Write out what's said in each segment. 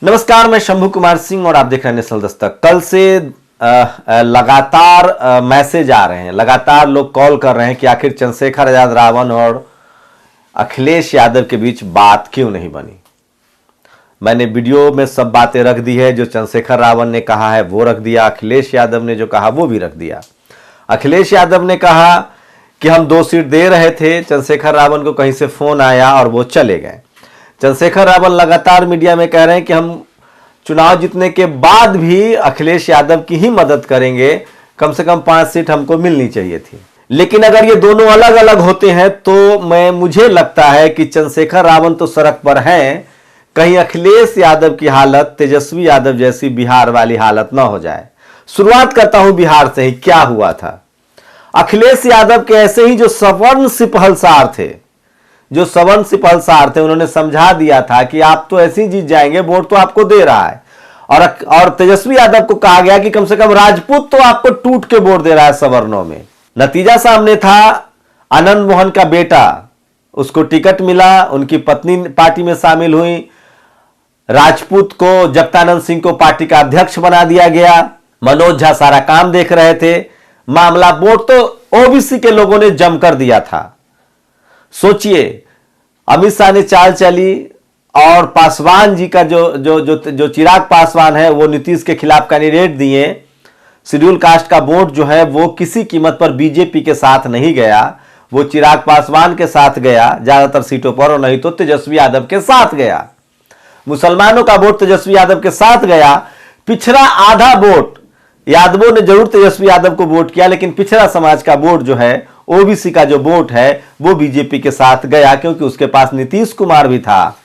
नमस्कार, मैं शंभू कुमार सिंह और आप देख रहे हैं नेशनल दस्तक। कल से लगातार मैसेज आ रहे हैं, लगातार लोग कॉल कर रहे हैं कि आखिर चंद्रशेखर आजाद रावण और अखिलेश यादव के बीच बात क्यों नहीं बनी। मैंने वीडियो में सब बातें रख दी है, जो चंद्रशेखर रावण ने कहा है वो रख दिया, अखिलेश यादव ने जो कहा वो भी रख दिया। अखिलेश यादव ने कहा कि हम 2 सीट दे रहे थे, चंद्रशेखर रावण को कहीं से फोन आया और वो चले गए। चंद्रशेखर रावण लगातार मीडिया में कह रहे हैं कि हम चुनाव जीतने के बाद भी अखिलेश यादव की ही मदद करेंगे, कम से कम 5 सीट हमको मिलनी चाहिए थी। लेकिन अगर ये दोनों अलग अलग होते हैं तो मुझे लगता है कि चंद्रशेखर रावण तो सड़क पर हैं, कहीं अखिलेश यादव की हालत तेजस्वी यादव जैसी बिहार वाली हालत ना हो जाए। शुरुआत करता हूं बिहार से ही। क्या हुआ था, अखिलेश यादव के ऐसे ही जो सवर्ण सिपहलसार थे, उन्होंने समझा दिया था कि आप तो ऐसे ही जीत जाएंगे, वोट तो आपको दे रहा है। और तेजस्वी यादव को कहा गया कि कम से कम राजपूत तो आपको टूट के वोट दे रहा है सवर्णों में। नतीजा सामने था, आनंद मोहन का बेटा, उसको टिकट मिला, उनकी पत्नी पार्टी में शामिल हुई, राजपूत को, जगदानंद सिंह को पार्टी का अध्यक्ष बना दिया गया, मनोज झा सारा काम देख रहे थे। मामला वोट तो ओबीसी के लोगों ने जमकर दिया था। सोचिए, अमित शाह ने चाल चली और पासवान जी का जो चिराग पासवान है वो नीतीश के खिलाफ कैंडिडेट दिए। शेड्यूल कास्ट का वोट जो है वो किसी कीमत पर बीजेपी के साथ नहीं गया, वो चिराग पासवान के साथ गया ज्यादातर सीटों पर, और नहीं तो तेजस्वी यादव के साथ गया। मुसलमानों का वोट तेजस्वी यादव के साथ गया। पिछड़ा आधा वोट यादवों ने जरूर तेजस्वी यादव को वोट किया, लेकिन पिछड़ा समाज का वोट जो है, ओबीसी का जो वोट है, वो बीजेपी के साथ गया, क्योंकि उसके पास नीतीश कुमार भी था।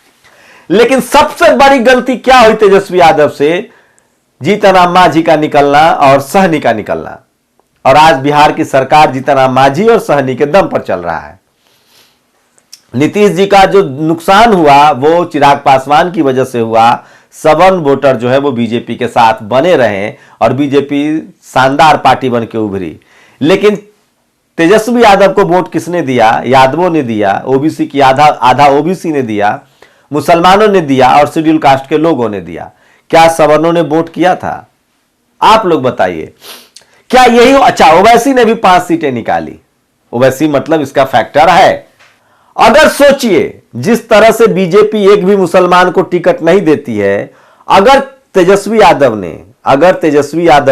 लेकिन सबसे बड़ी गलती क्या हुई तेजस्वी यादव से, जीतन राम मांझी का निकलना और सहनी का निकलना। और आज बिहार की सरकार जीतन राम मांझी और सहनी के दम पर चल रहा है। नीतीश जी का जो नुकसान हुआ वो चिराग पासवान की वजह से हुआ। सवर्ण वोटर जो है वो बीजेपी के साथ बने रहे और बीजेपी शानदार पार्टी बन के उभरी। लेकिन तेजस्वी यादव को वोट किसने दिया? यादवों ने दिया, ओबीसी की आधा ओबीसी ने दिया, मुसलमानों ने दिया और शेड्यूल कास्ट के लोगों ने दिया। क्या सवर्णों ने वोट किया था? आप लोग बताइए, क्या यही? अच्छा, ओवैसी ने भी 5 सीटें निकाली। ओवैसी मतलब इसका फैक्टर है। अगर सोचिए, जिस तरह से बीजेपी एक भी मुसलमान को टिकट नहीं देती है, अगर तेजस्वी यादव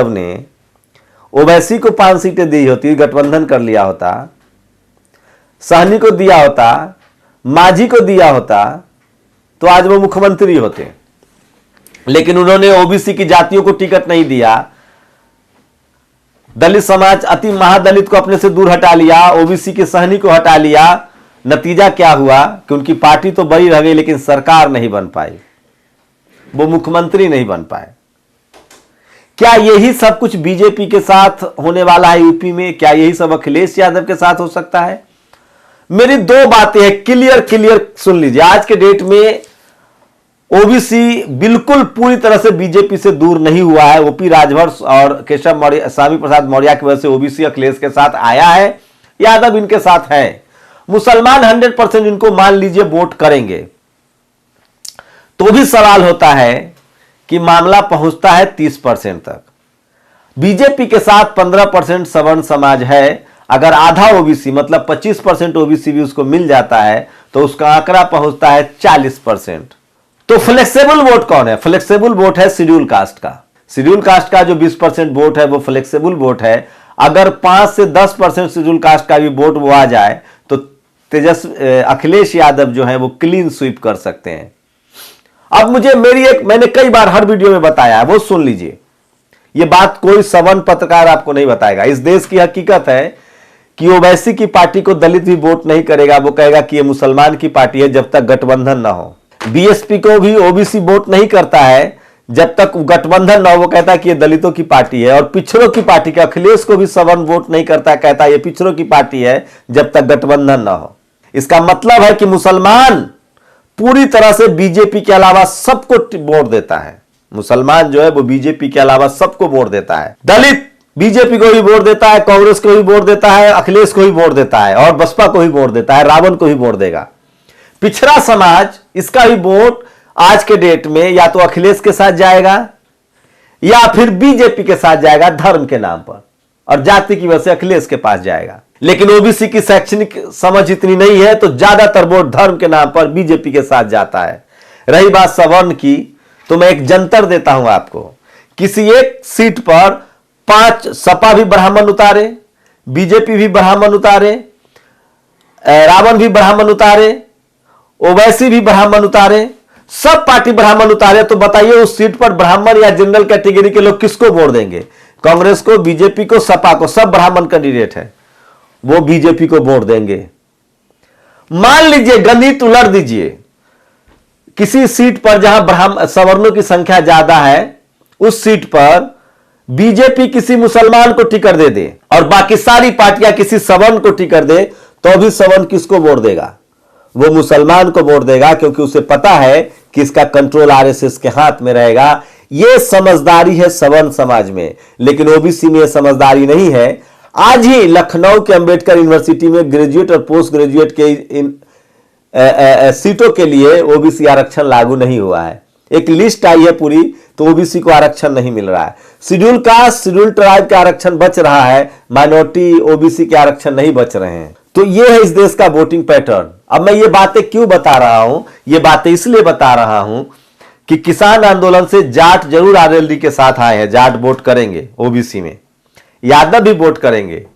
ने ओवैसी को 5 सीटें दी होती, गठबंधन कर लिया होता, सहनी को दिया होता, मांझी को दिया होता, तो आज वो मुख्यमंत्री होते। लेकिन उन्होंने ओबीसी की जातियों को टिकट नहीं दिया, दलित समाज, अति महादलित को अपने से दूर हटा लिया, ओबीसी की सहनी को हटा लिया। नतीजा क्या हुआ कि उनकी पार्टी तो बड़ी रह गई, लेकिन सरकार नहीं बन पाई, वो मुख्यमंत्री नहीं बन पाए। क्या यही सब कुछ बीजेपी के साथ होने वाला है यूपी में? क्या यही सब अखिलेश यादव के साथ हो सकता है? मेरी 2 बातें हैं, क्लियर सुन लीजिए। आज के डेट में ओबीसी बिल्कुल पूरी तरह से बीजेपी से दूर नहीं हुआ है। ओपी राजभर और केशव मौर्य, स्वामी प्रसाद मौर्य की वजह से ओबीसी अखिलेश के साथ आया है, यादव इनके साथ है। मुसलमान 100% इनको मान लीजिए वोट करेंगे। तो भी सवाल होता है कि मामला पहुंचता है 30% तक। बीजेपी के साथ 15% सवर्ण समाज है। अगर आधा ओबीसी मतलब 25% ओबीसी भी उसको मिल जाता है तो उसका आंकड़ा पहुंचता है 40%। तो फ्लेक्सिबल वोट कौन है? फ्लेक्सिबल वोट है शेड्यूल कास्ट का। शेड्यूल कास्ट का जो 20% वोट है वो फ्लेक्सिबल वोट है। अगर 5 से 10% शेड्यूल कास्ट का भी वोट वो आ जाए तो अखिलेश यादव जो है वो क्लीन स्वीप कर सकते हैं। अब मैंने कई बार हर वीडियो में बताया है, वो सुन लीजिए। ये बात कोई सवर्ण पत्रकार आपको नहीं बताएगा। इस देश की हकीकत है कि ओवैसी की पार्टी को दलित भी वोट नहीं करेगा, वो कहेगा कि ये मुसलमान की पार्टी है जब तक गठबंधन ना हो। बीएसपी को भी ओबीसी वोट नहीं करता है जब तक गठबंधन ना हो, वो कहता है कि ये दलितों की पार्टी है। और पिछड़ों की पार्टी के अखिलेश को भी सवर्ण वोट नहीं करता, कहता है ये पिछड़ों की पार्टी है जब तक गठबंधन ना हो। इसका मतलब है कि मुसलमान पूरी तरह से बीजेपी के अलावा सबको वोट देता है। मुसलमान जो है वो बीजेपी के अलावा सबको वोट देता है। दलित बीजेपी को भी वोट देता है, कांग्रेस को भी वोट देता है, अखिलेश को भी वोट देता है और बसपा को भी वोट देता है, रावण को भी वोट देगा। पिछड़ा समाज, इसका भी वोट आज के डेट में या तो अखिलेश के साथ जाएगा या फिर बीजेपी के साथ जाएगा धर्म के नाम पर, और जाति की वजह से अखिलेश के पास जाएगा। लेकिन ओबीसी की शैक्षणिक समझ इतनी नहीं है तो ज्यादातर वोट धर्म के नाम पर बीजेपी के साथ जाता है। रही बात सवर्ण की, तो मैं एक जंतर देता हूं आपको, किसी एक सीट पर 5 सपा भी ब्राह्मण उतारे, बीजेपी भी ब्राह्मण उतारे, रावण भी ब्राह्मण उतारे, ओवैसी भी ब्राह्मण उतारे, सब पार्टी ब्राह्मण उतारे, तो बताइए उस सीट पर ब्राह्मण या जनरल कैटेगरी के लोग किसको वोट देंगे? कांग्रेस को, बीजेपी को, सपा को, सब ब्राह्मण कैंडिडेट है, वो बीजेपी को वोट देंगे। मान लीजिए, गणित उलट दीजिए, किसी सीट पर जहां सवर्णों की संख्या ज्यादा है उस सीट पर बीजेपी किसी मुसलमान को टिकट दे दे और बाकी सारी पार्टियां किसी सवर्ण को टिकट दे, तो भी सवर्ण किसको वोट देगा? वो मुसलमान को वोट देगा, क्योंकि उसे पता है कि इसका कंट्रोल आरएसएस के हाथ में रहेगा। यह समझदारी है सवर्ण समाज में, लेकिन ओबीसी में यह समझदारी नहीं है। आज ही लखनऊ के अंबेडकर यूनिवर्सिटी में ग्रेजुएट और पोस्ट ग्रेजुएट के सीटों के लिए ओबीसी आरक्षण लागू नहीं हुआ है। एक लिस्ट आई है पूरी, तो ओबीसी को आरक्षण नहीं मिल रहा है। शेड्यूल कास्ट, शेड्यूल ट्राइब का आरक्षण बच रहा है, माइनॉरिटी ओबीसी के आरक्षण नहीं बच रहे हैं। तो ये है इस देश का वोटिंग पैटर्न। अब मैं ये बातें क्यों बता रहा हूं? ये बातें इसलिए बता रहा हूं कि किसान आंदोलन से जाट जरूर आरएलडी के साथ आए हैं, जाट वोट करेंगे ओबीसी में, यादव भी वोट करेंगे,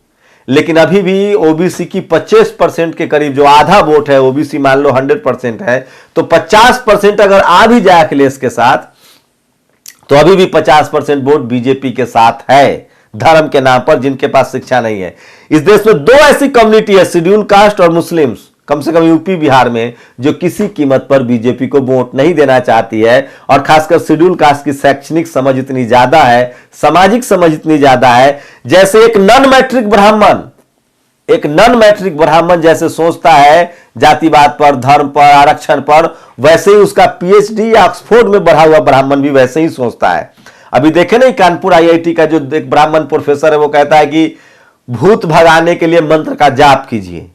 लेकिन अभी भी ओबीसी की 25% के करीब, जो आधा वोट है ओबीसी मान लो 100% है, तो 50% अगर आ भी जाए अखिलेश के साथ, तो अभी भी 50% वोट बीजेपी के साथ है, धर्म के नाम पर, जिनके पास शिक्षा नहीं है। इस देश में 2 ऐसी कम्युनिटी है, शेड्यूल कास्ट और मुस्लिम्स, कम से कम यूपी बिहार में, जो किसी कीमत पर बीजेपी को वोट नहीं देना चाहती है। और खासकर शेड्यूल कास्ट की शैक्षणिक समझ इतनी ज्यादा है, सामाजिक समझ इतनी ज्यादा है, जैसे एक नॉन मैट्रिक ब्राह्मण जैसे सोचता है जातिवाद पर, धर्म पर, आरक्षण पर, वैसे ही उसका पीएचडी ऑक्सफोर्ड में बढ़ा हुआ ब्राह्मण भी वैसे ही सोचता है। अभी देखे नहीं, कानपुर आईआईटी का जो एक ब्राह्मण प्रोफेसर है, वो कहता है कि भूत भगाने के लिए मंत्र का जाप कीजिए।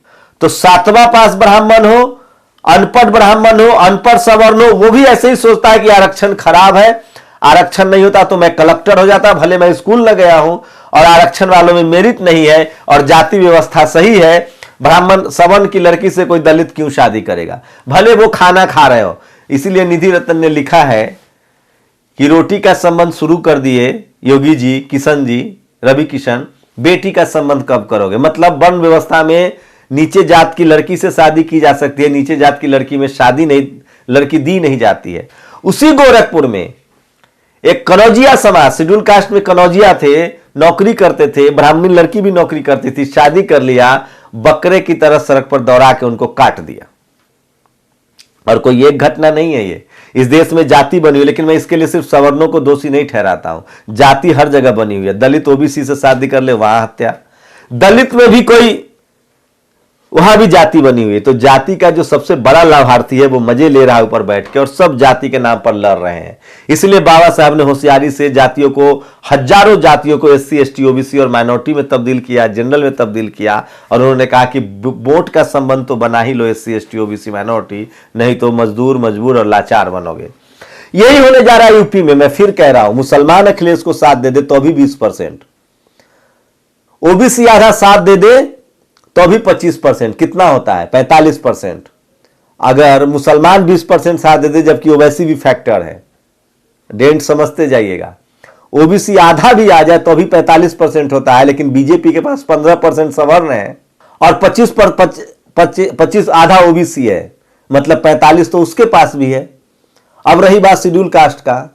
तो 7वां पास ब्राह्मण हो, अनपढ़ ब्राह्मण हो, अनपढ़ सवर्ण हो, वो भी ऐसे ही सोचता है कि आरक्षण खराब है, आरक्षण नहीं होता तो मैं कलेक्टर हो जाता, भले मैं स्कूल न गया हूं, और आरक्षण वालों में मेरिट नहीं है और जाति व्यवस्था सही है, ब्राह्मण सवर्ण की लड़की से कोई दलित क्यों शादी करेगा, भले वो खाना खा रहे हो। इसीलिए निधि रतन ने लिखा है कि रोटी का संबंध शुरू कर दिए योगी जी, किशन जी, रवि किशन, बेटी का संबंध कब करोगे? मतलब वर्ण व्यवस्था में नीचे जात की लड़की से शादी की जा सकती है, नीचे जात की लड़की में शादी नहीं, लड़की दी नहीं जाती है। उसी गोरखपुर में एक कनौजिया समाज, शेड्यूल कास्ट में कनौजिया थे, नौकरी करते थे, ब्राह्मणी लड़की भी नौकरी करती थी, शादी कर लिया, बकरे की तरह सड़क पर दौड़ा के उनको काट दिया। और कोई एक घटना नहीं है ये, इस देश में जाति बनी हुई, लेकिन मैं इसके लिए सिर्फ सवर्णों को दोषी नहीं ठहराता हूं, जाति हर जगह बनी हुई है। दलित ओबीसी से शादी कर ले, वहां हत्या, दलित में भी कोई, वहां भी जाति बनी हुई है। तो जाति का जो सबसे बड़ा लाभार्थी है वो मजे ले रहा है ऊपर बैठ के, और सब जाति के नाम पर लड़ रहे हैं। इसलिए बाबा साहब ने होशियारी से जातियों को, हजारों जातियों को एससी, एसटी, ओबीसी और माइनॉरिटी में तब्दील किया, जनरल में तब्दील किया, और उन्होंने कहा कि वोट का संबंध तो बना ही लो एससी, एसटी, ओबीसी, माइनॉरिटी, नहीं तो मजदूर, मजबूर और लाचार बनोगे। यही होने जा रहा है यूपी में। मैं फिर कह रहा हूं, मुसलमान अखिलेश को साथ दे दे तो अभी 20%, ओबीसी आधा साथ दे दे तो अभी 25%, कितना होता है? 45%। अगर मुसलमान 20% साथ दे दे, जबकि ओवैसी भी फैक्टर है, डेंट समझते जाइएगा, ओबीसी आधा भी आ जाए तो अभी 45% होता है, लेकिन बीजेपी के पास 15% सवर्ण है और 25 आधा ओबीसी है, मतलब 45 तो उसके पास भी है। अब रही बात शेड्यूल कास्ट का,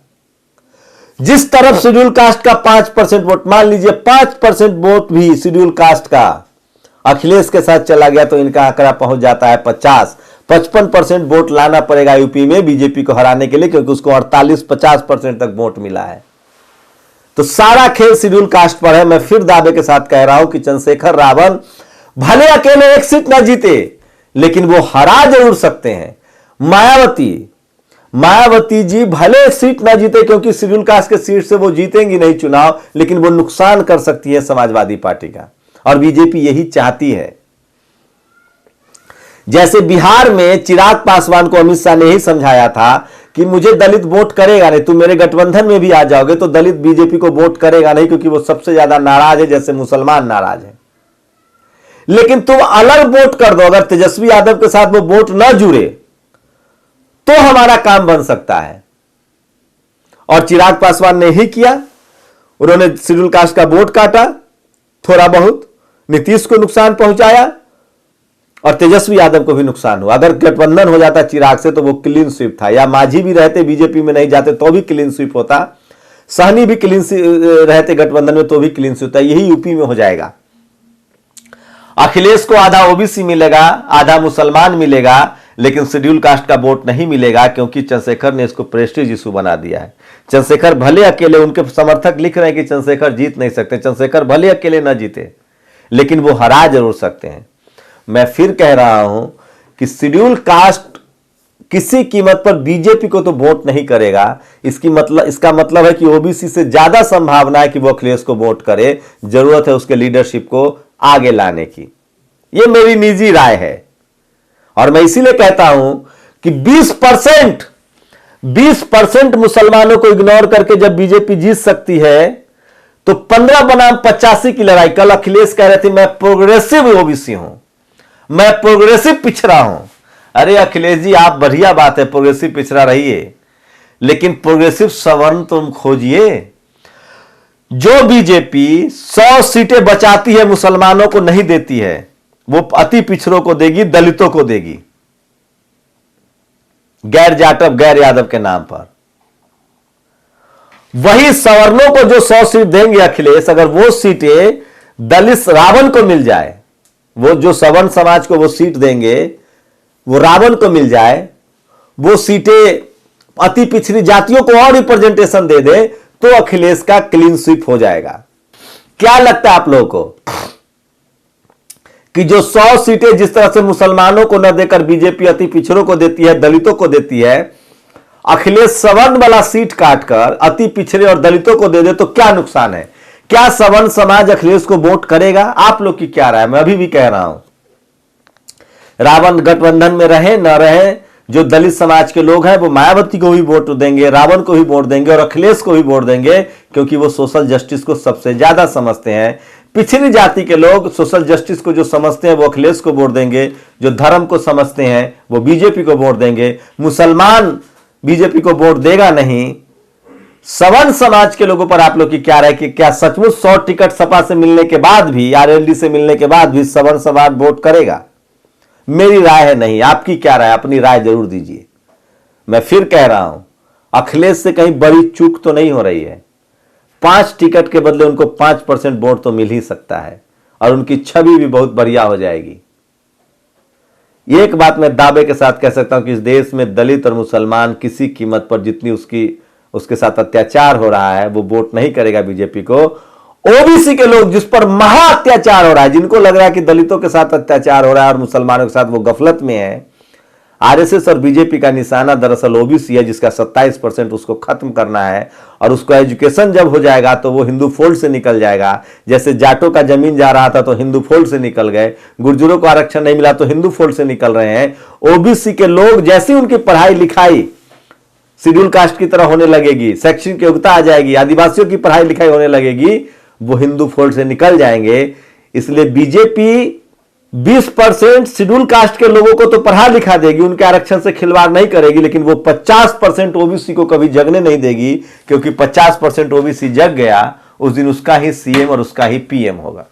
जिस तरफ शेड्यूल कास्ट का 5% वोट, मान लीजिए 5% वोट भी शेड्यूल कास्ट का अखिलेश के साथ चला गया, तो इनका आंकड़ा पहुंच जाता है 55% वोट लाना पड़ेगा यूपी में बीजेपी को हराने के लिए, क्योंकि उसको 48-50% तक वोट मिला है। तो सारा खेल शेड्यूल कास्ट पर है। मैं फिर दावे के साथ कह रहा हूं कि चंद्रशेखर रावण भले अकेले एक सीट ना जीते, लेकिन वो हरा जरूर सकते हैं। मायावती जी भले सीट ना जीते, क्योंकि शेड्यूल कास्ट के सीट से वो जीतेंगी नहीं चुनाव, लेकिन वो नुकसान कर सकती है समाजवादी पार्टी का, और बीजेपी यही चाहती है। जैसे बिहार में चिराग पासवान को अमित शाह ने ही समझाया था कि कि मुझे दलित वोट करेगा नहीं, तुम मेरे गठबंधन में भी आ जाओगे तो दलित बीजेपी को वोट करेगा नहीं, क्योंकि वो सबसे ज्यादा नाराज है, जैसे मुसलमान नाराज है। लेकिन तुम अलग वोट कर दो, अगर तेजस्वी यादव के साथ वो वोट न जुड़े तो हमारा काम बन सकता है। और चिराग पासवान ने ही किया, उन्होंने शेड्यूल कास्ट का वोट काटा, थोड़ा बहुत नीतीश को नुकसान पहुंचाया और तेजस्वी यादव को भी नुकसान हुआ। अगर गठबंधन हो जाता चिराग से तो वो क्लीन स्वीप था, या मांझी भी रहते बीजेपी में नहीं जाते तो भी क्लीन स्वीप होता, सहनी भी क्लीन रहते गठबंधन में तो भी क्लीन स्वीप होता। यही यूपी में हो जाएगा। अखिलेश को आधा ओबीसी मिलेगा, आधा मुसलमान मिलेगा, लेकिन शेड्यूल कास्ट का वोट नहीं मिलेगा, क्योंकि चंद्रशेखर ने इसको प्रेस्टीज इशू बना दिया है। चंद्रशेखर भले अकेले, उनके समर्थक लिख रहे हैं कि चंद्रशेखर जीत नहीं सकते, चंद्रशेखर भले अकेले न जीते लेकिन वो हरा जरूर सकते हैं। मैं फिर कह रहा हूं कि शेड्यूल कास्ट किसी कीमत पर बीजेपी को तो वोट नहीं करेगा। इसका मतलब है कि ओबीसी से ज्यादा संभावना है कि वो अखिलेश को वोट करे। जरूरत है उसके लीडरशिप को आगे लाने की। यह मेरी निजी राय है और मैं इसीलिए कहता हूं कि 20% मुसलमानों को इग्नोर करके जब बीजेपी जीत सकती है तो 15 बनाम 85 की लड़ाई। कल अखिलेश कह रहे थे मैं प्रोग्रेसिव ओबीसी हूं, मैं प्रोग्रेसिव पिछड़ा हूं। अरे अखिलेश जी, आप बढ़िया बात है प्रोग्रेसिव पिछड़ा रहिए, लेकिन प्रोग्रेसिव सवर्ण तुम खोजिए। जो बीजेपी 100 सीटें बचाती है मुसलमानों को नहीं देती है, वो अति पिछड़ों को देगी, दलितों को देगी, गैर जाटव गैर यादव के नाम पर। वही सवर्णों को जो 100 सीट देंगे अखिलेश, अगर वो सीटें दलित रावण को मिल जाए, वो जो सवर्ण समाज को वो सीट देंगे वो रावण को मिल जाए, वो सीटें अति पिछड़ी जातियों को और रिप्रेजेंटेशन दे दे, तो अखिलेश का क्लीन स्वीप हो जाएगा। क्या लगता है आप लोगों को कि जो 100 सीटें जिस तरह से मुसलमानों को न देकर बीजेपी अति पिछड़ों को देती है, दलितों को देती है, अखिलेश सवर्ण वाला सीट काटकर अति पिछड़े और दलितों को दे दे तो क्या नुकसान है? क्या सवर्ण समाज अखिलेश को वोट करेगा? आप लोग की क्या राय? मैं अभी भी कह रहा हूं, रावण गठबंधन में रहे न रहे, जो दलित समाज के लोग हैं वो मायावती को भी वोट देंगे, रावण को भी वोट देंगे और अखिलेश को भी वोट देंगे, क्योंकि वो सोशल जस्टिस को सबसे ज्यादा समझते हैं। पिछड़ी जाति के लोग सोशल जस्टिस को जो समझते हैं वो अखिलेश को वोट देंगे, जो धर्म को समझते हैं वो बीजेपी को वोट देंगे। मुसलमान बीजेपी को वोट देगा नहीं। सवर्ण समाज के लोगों पर आप लोग की क्या राय कि क्या सचमुच 100 टिकट सपा से मिलने के बाद भी, आरएलडी से मिलने के बाद भी सवर्ण समाज वोट करेगा? मेरी राय है नहीं। आपकी क्या राय? अपनी राय जरूर दीजिए। मैं फिर कह रहा हूं, अखिलेश से कहीं बड़ी चूक तो नहीं हो रही है। 5 टिकट के बदले उनको 5% वोट तो मिल ही सकता है और उनकी छवि भी बहुत बढ़िया हो जाएगी। एक बात मैं दावे के साथ कह सकता हूं कि इस देश में दलित और मुसलमान किसी कीमत पर, जितनी उसके साथ अत्याचार हो रहा है, वो वोट नहीं करेगा बीजेपी को। ओबीसी के लोग जिस पर महा अत्याचार हो रहा है, जिनको लग रहा है कि दलितों के साथ अत्याचार हो रहा है और मुसलमानों के साथ वो गफलत में है, आरएसएस और बीजेपी का निशाना दरअसल ओबीसी है, जिसका 27% उसको खत्म करना है। और उसको एजुकेशन जब हो जाएगा तो वो हिंदू फोल्ड से निकल जाएगा। जैसे जाटों का जमीन जा रहा था तो हिंदू फोल्ड से निकल गए, गुर्जरों को आरक्षण नहीं मिला तो हिंदू फोल्ड से निकल रहे हैं। ओबीसी के लोग जैसी उनकी पढ़ाई लिखाई शेड्यूल कास्ट की तरह होने लगेगी, शैक्षणिक योग्यता आ जाएगी, आदिवासियों की पढ़ाई लिखाई होने लगेगी, वो हिंदू फोल्ड से निकल जाएंगे। इसलिए बीजेपी 20% शेड्यूल कास्ट के लोगों को तो पढ़ा लिखा देगी, उनके आरक्षण से खिलवाड़ नहीं करेगी, लेकिन वो 50% ओबीसी को कभी जगने नहीं देगी, क्योंकि 50% ओबीसी जग गया उस दिन उसका ही सीएम और उसका ही पीएम होगा।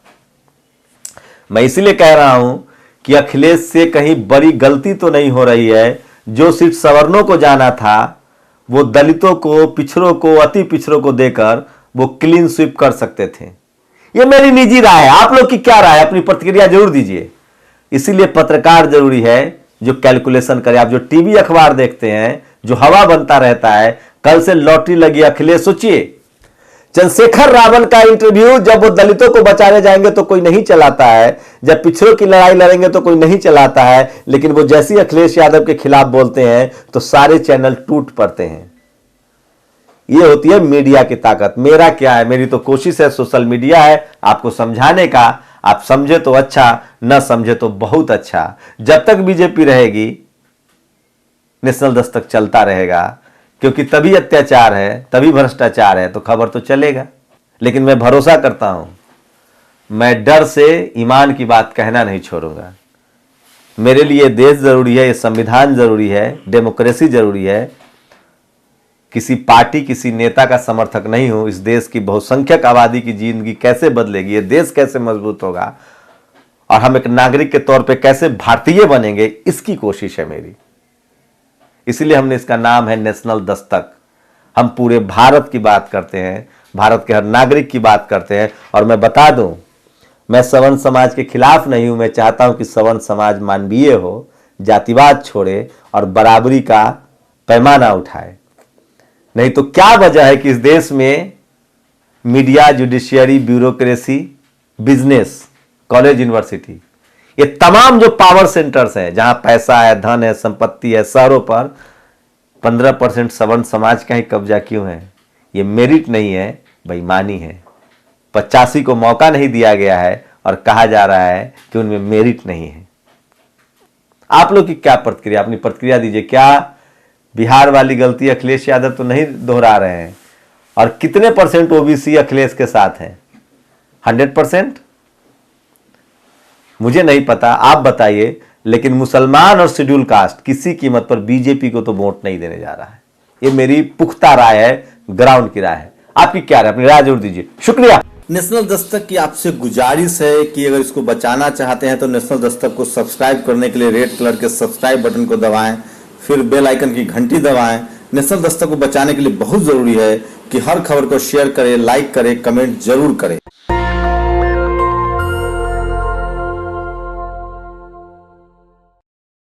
मैं इसलिए कह रहा हूं कि अखिलेश से कहीं बड़ी गलती तो नहीं हो रही है। जो सीट सवर्णों को जाना था वो दलितों को, पिछड़ों को, अति पिछड़ों को देकर वो क्लीन स्वीप कर सकते थे। ये मेरी निजी राय है। आप लोग की क्या राय है? अपनी प्रतिक्रिया जरूर दीजिए। इसीलिए पत्रकार जरूरी है जो कैलकुलेशन करे। आप जो टीवी अखबार देखते हैं, जो हवा बनता रहता है, कल से लॉटरी लगी अखिलेश। सोचिए, चंद्रशेखर रावण का इंटरव्यू, जब वो दलितों को बचाने जाएंगे तो कोई नहीं चलाता है, जब पिछड़ों की लड़ाई लड़ेंगे तो कोई नहीं चलाता है, लेकिन वो जैसे ही अखिलेश यादव के खिलाफ बोलते हैं तो सारे चैनल टूट पड़ते हैं। ये होती है मीडिया की ताकत। मेरा क्या है, मेरी तो कोशिश है, सोशल मीडिया है आपको समझाने का। आप समझे तो अच्छा, न समझे तो बहुत अच्छा। जब तक बीजेपी रहेगी नेशनल दस्तक चलता रहेगा। क्योंकि तभी अत्याचार है, तभी भ्रष्टाचार है, तो खबर तो चलेगा। लेकिन मैं भरोसा करता हूं, मैं डर से ईमान की बात कहना नहीं छोड़ूंगा। मेरे लिए देश जरूरी है, ये संविधान जरूरी है, डेमोक्रेसी जरूरी है। किसी पार्टी, किसी नेता का समर्थक नहीं हूं। इस देश की बहुसंख्यक आबादी की जिंदगी कैसे बदलेगी, ये देश कैसे मजबूत होगा और हम एक नागरिक के तौर पे कैसे भारतीय बनेंगे, इसकी कोशिश है मेरी। इसीलिए हमने इसका नाम है नेशनल दस्तक। हम पूरे भारत की बात करते हैं, भारत के हर नागरिक की बात करते हैं। और मैं बता दूं, मैं सवर्ण समाज के खिलाफ नहीं हूं। मैं चाहता हूं कि सवर्ण समाज मानवीय हो, जातिवाद छोड़े और बराबरी का पैमाना उठाए। नहीं तो क्या वजह है कि इस देश में media, judiciary, bureaucracy, business, college, university, ये तमाम जो पावर सेंटर्स हैं, जहां पैसा है, धन है, संपत्ति है, शहरों पर 15% सवर्ण समाज का ही कब्जा क्यों है? ये मेरिट नहीं है, बेईमानी है। 85 को मौका नहीं दिया गया है और कहा जा रहा है कि उनमें मेरिट नहीं है। आप लोग की क्या प्रतिक्रिया, अपनी प्रतिक्रिया दीजिए। क्या बिहार वाली गलती अखिलेश यादव तो नहीं दोहरा रहे हैं? और कितने परसेंट ओबीसी अखिलेश के साथ हैं? 100%? मुझे नहीं पता, आप बताइए। लेकिन मुसलमान और शेड्यूल कास्ट किसी कीमत पर बीजेपी को तो वोट नहीं देने जा रहा है। ये मेरी पुख्ता राय है, ग्राउंड की राय है। आपकी क्या राय, अपनी राय जरूर दीजिए। शुक्रिया। नेशनल दस्तक की आपसे गुजारिश है कि अगर इसको बचाना चाहते हैं तो नेशनल दस्तक को सब्सक्राइब करने के लिए रेड कलर के सब्सक्राइब बटन को दबाएं, फिर बेल आइकन की घंटी दबाएं। नेशनल दस्तक को बचाने के लिए बहुत जरूरी है कि हर खबर को शेयर करें, लाइक करें, कमेंट जरूर करें।